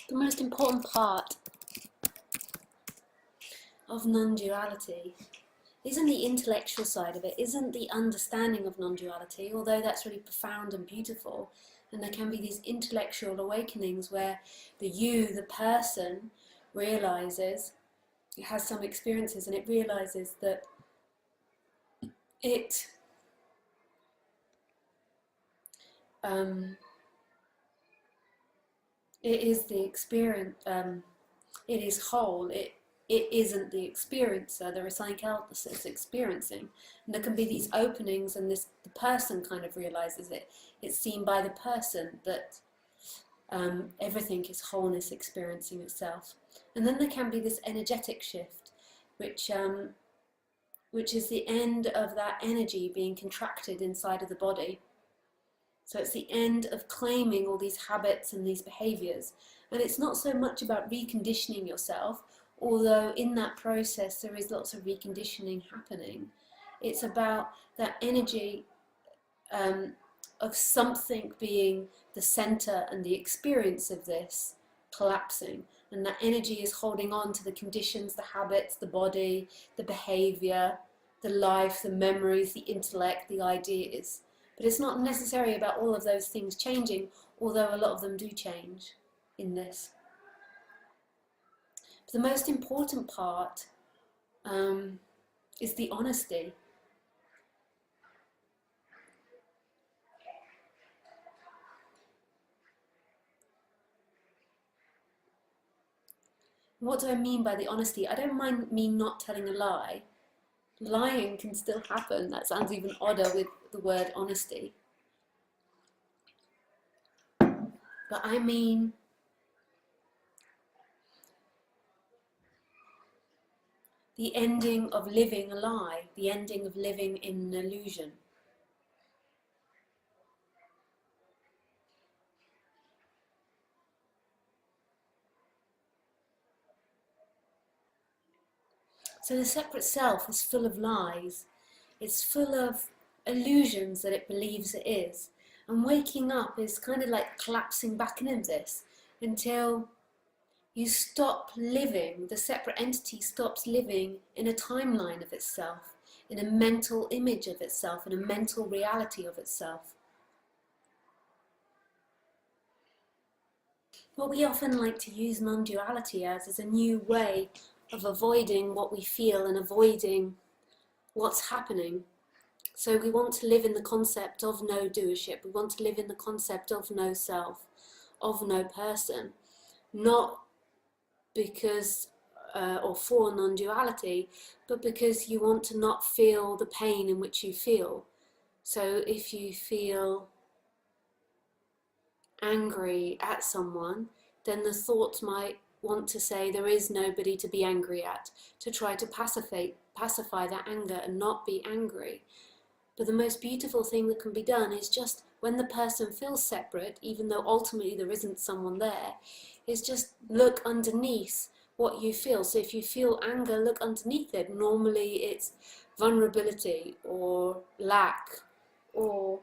The most important part of non-duality isn't the intellectual side of it, isn't the understanding of non-duality, although that's really profound and beautiful, and there can be these intellectual awakenings where the you, the person, realizes, it has some experiences and it realizes that it is the experience, it is whole, it isn't the experiencer, there is something else that's experiencing. And there can be these openings, and the person kind of realizes it. It's seen by the person that everything is wholeness experiencing itself. And then there can be this energetic shift, which is the end of that energy being contracted inside of the body. So it's the end of claiming all these habits and these behaviors. And it's not so much about reconditioning yourself, although in that process there is lots of reconditioning happening. It's about that energy of something being the center and the experience of this collapsing. And that energy is holding on to the conditions, the habits, the body, the behavior, the life, the memories, the intellect, the ideas. But it's not necessarily about all of those things changing, although a lot of them do change in this. But the most important part is the honesty. What do I mean by the honesty? I don't mind me not telling a lie. Lying can still happen. That sounds even odder with the word honesty. But I mean the ending of living a lie, the ending of living in an illusion. So the separate self is full of lies. It's full of illusions that it believes it is. And waking up is kind of like collapsing back into this until you stop living, the separate entity stops living in a timeline of itself, in a mental image of itself, in a mental reality of itself. What we often like to use non-duality as is a new way of avoiding what we feel and avoiding what's happening. So we want to live in the concept of no doership. We want to live in the concept of no self, of no person. Not because or for non-duality, but because you want to not feel the pain in which you feel. So if you feel angry at someone, then the thought might want to say there is nobody to be angry at, to try to pacify that anger and not be angry. But the most beautiful thing that can be done is just when the person feels separate, even though ultimately there isn't someone there, is just look underneath what you feel. So if you feel anger, look underneath it. Normally it's vulnerability or lack or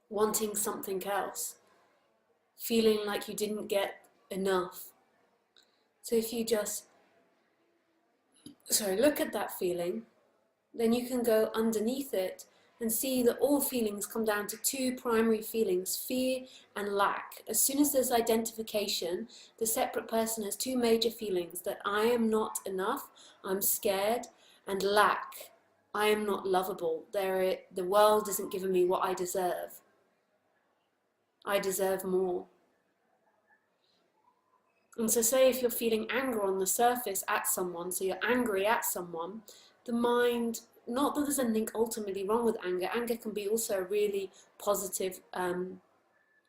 wanting something else, feeling like you didn't get enough. So if you just look at that feeling, then you can go underneath it and see that all feelings come down to two primary feelings, fear and lack. As soon as there's identification, the separate person has two major feelings, that I am not enough, I'm scared, and lack, I am not lovable. The world isn't giving me what I deserve. I deserve more. And so say if you're feeling anger on the surface at someone, so you're angry at someone, the mind, not that there's anything ultimately wrong with anger, anger can be also a really positive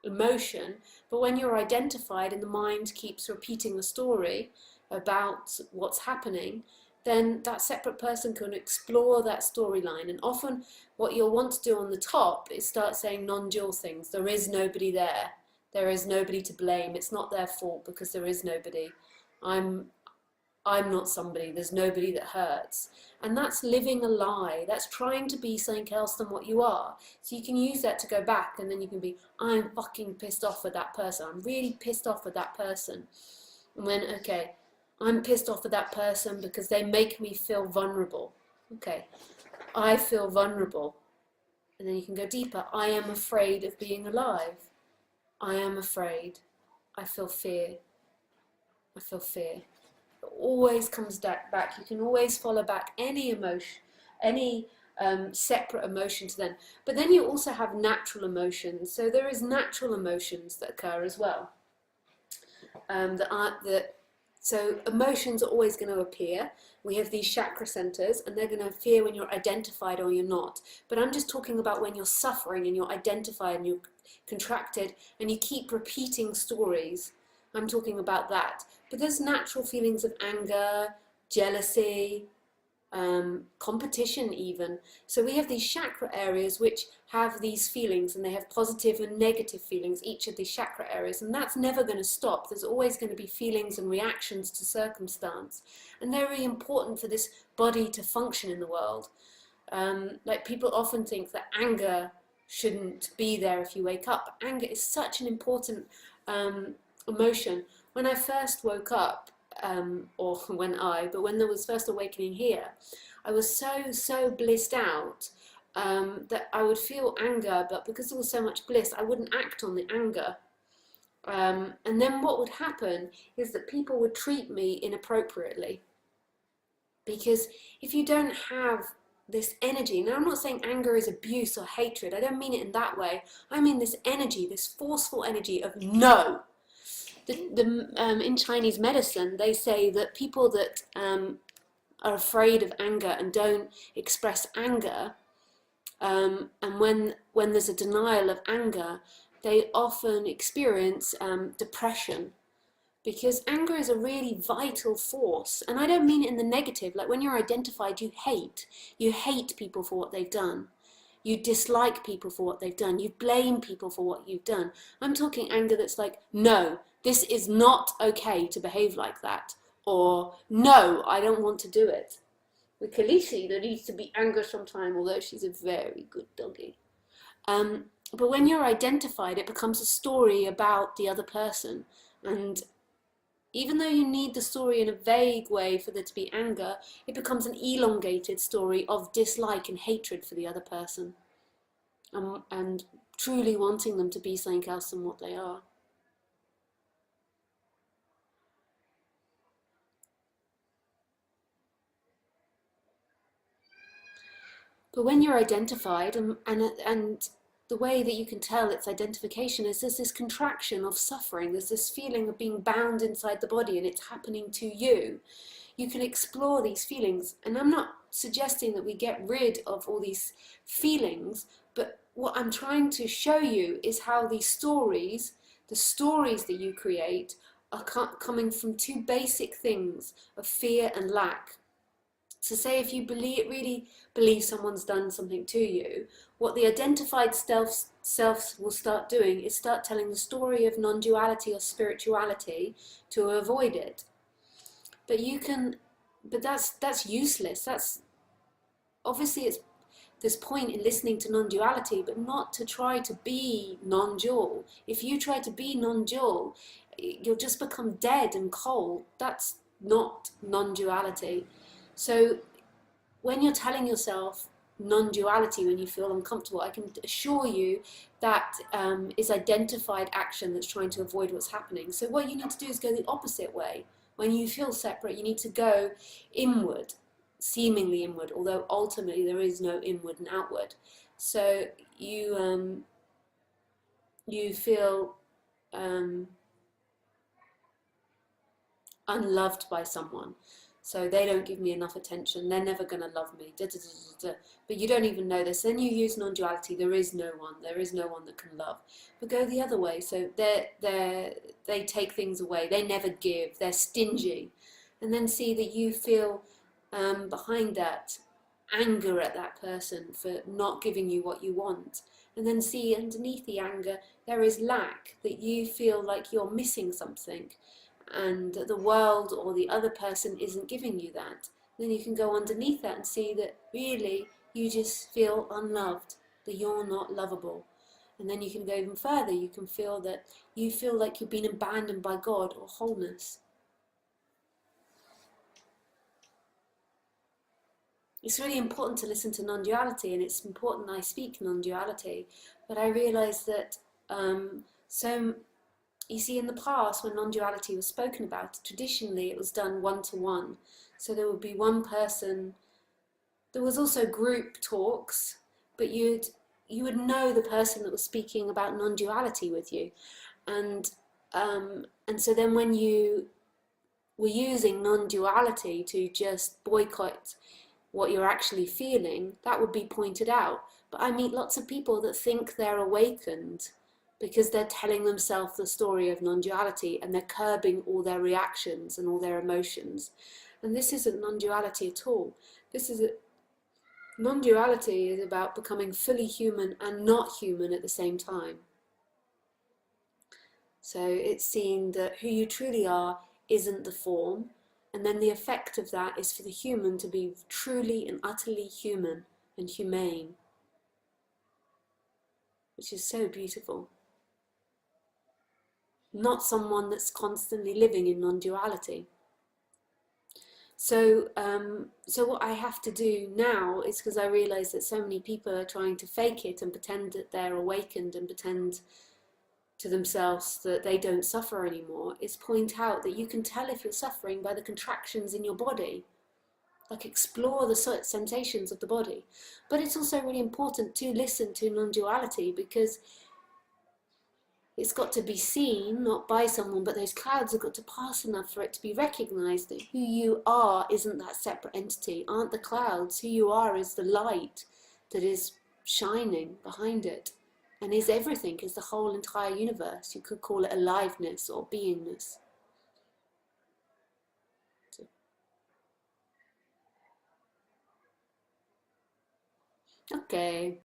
emotion, but when you're identified and the mind keeps repeating the story about what's happening, then that separate person can explore that storyline. And often what you'll want to do on the top is start saying non-dual things. There is nobody there. There is nobody to blame. It's not their fault because there is nobody. I'm I'm not somebody, there's nobody that hurts. And that's living a lie. That's trying to be something else than what you are. So you can use that to go back, and then you can be, I'm fucking pissed off with that person. I'm really pissed off with that person. And then, okay, I'm pissed off with that person because they make me feel vulnerable. Okay, I feel vulnerable. And then you can go deeper. I am afraid of being alive. I am afraid. I feel fear. I feel fear. It always comes back. You can always follow back any emotion, any separate emotion to them. But then you also have natural emotions. So there is natural emotions that occur as well. So emotions are always going to appear. We have these chakra centers, and they're going to appear when you're identified or you're not. But I'm just talking about when you're suffering and you're identified and you're contracted and you keep repeating stories. I'm talking about that. But there's natural feelings of anger, jealousy, competition even. So we have these chakra areas which have these feelings, and they have positive and negative feelings, each of these chakra areas, and that's never going to stop. There's always going to be feelings and reactions to circumstance, and they're really important for this body to function in the world. Like people often think that anger shouldn't be there if you wake up. Anger is such an important emotion. When I first woke up, when there was first awakening here, I was so blissed out that I would feel anger, but because there was so much bliss, I wouldn't act on the anger. And then what would happen is that people would treat me inappropriately. Because if you don't have this energy, now I'm not saying anger is abuse or hatred, I don't mean it in that way, I mean this energy, this forceful energy of no. In Chinese medicine, they say that people that are afraid of anger and don't express anger, and when there's a denial of anger, they often experience depression, because anger is a really vital force. And I don't mean it in the negative, like when you're identified, you hate people for what they've done. You dislike people for what they've done. You blame people for what you've done. I'm talking anger that's like, no, this is not okay to behave like that. Or, no, I don't want to do it. With Khaleesi, there needs to be anger sometime, although she's a very good doggy. But when you're identified, it becomes a story about the other person. And even though you need the story in a vague way for there to be anger, it becomes an elongated story of dislike and hatred for the other person, and truly wanting them to be something else than what they are. But when you're identified, and the way that you can tell it's identification is there's this contraction of suffering, there's this feeling of being bound inside the body and it's happening to you. You can explore these feelings, and I'm not suggesting that we get rid of all these feelings, but what I'm trying to show you is how these stories, the stories that you create, are coming from two basic things of fear and lack. So say if you really believe someone's done something to you, what the identified self will start doing is start telling the story of non-duality or spirituality to avoid it. But that's useless. That's obviously there's point in listening to non-duality, but not to try to be non-dual. If you try to be non-dual, you'll just become dead and cold. That's not non-duality. So when you're telling yourself non-duality when you feel uncomfortable, I can assure you that is identified action that's trying to avoid what's happening. So what you need to do is go the opposite way. When you feel separate, you need to go inward, seemingly inward, although ultimately there is no inward and outward. So you feel unloved by someone. So they don't give me enough attention, they're never going to love me, but you don't even know this. Then you use non-duality, there is no one that can love. But go the other way, so they take things away, they never give, they're stingy. And then see that you feel behind that anger at that person for not giving you what you want. And then see underneath the anger there is lack, that you feel like you're missing something. and the world or the other person isn't giving you that, then you can go underneath that and see that really you just feel unloved, that you're not lovable. And then you can go even further. You can feel that you feel like you've been abandoned by God or wholeness. It's really important to listen to non-duality, and it's important I speak non-duality, but I realise that so you see, in the past, when non-duality was spoken about, traditionally it was done one-to-one. So there would be one person. There was also group talks, but you would know the person that was speaking about non-duality with you, and so then when you were using non-duality to just boycott what you're actually feeling, that would be pointed out. But I meet lots of people that think they're awakened because they're telling themselves the story of non-duality, and they're curbing all their reactions and all their emotions. And this isn't non-duality at all. Non-duality is about becoming fully human and not human at the same time. So it's seeing that who you truly are isn't the form, and then the effect of that is for the human to be truly and utterly human and humane, which is so beautiful. Not someone that's constantly living in non-duality. So what I have to do now is, because I realise that so many people are trying to fake it and pretend that they're awakened and pretend to themselves that they don't suffer anymore, is point out that you can tell if you're suffering by the contractions in your body. Like, explore the sensations of the body. But it's also really important to listen to non-duality, because it's got to be seen, not by someone, but those clouds have got to pass enough for it to be recognised that who you are isn't that separate entity, aren't the clouds. Who you are is the light that is shining behind it, and is everything, is the whole entire universe. You could call it aliveness or beingness. Okay.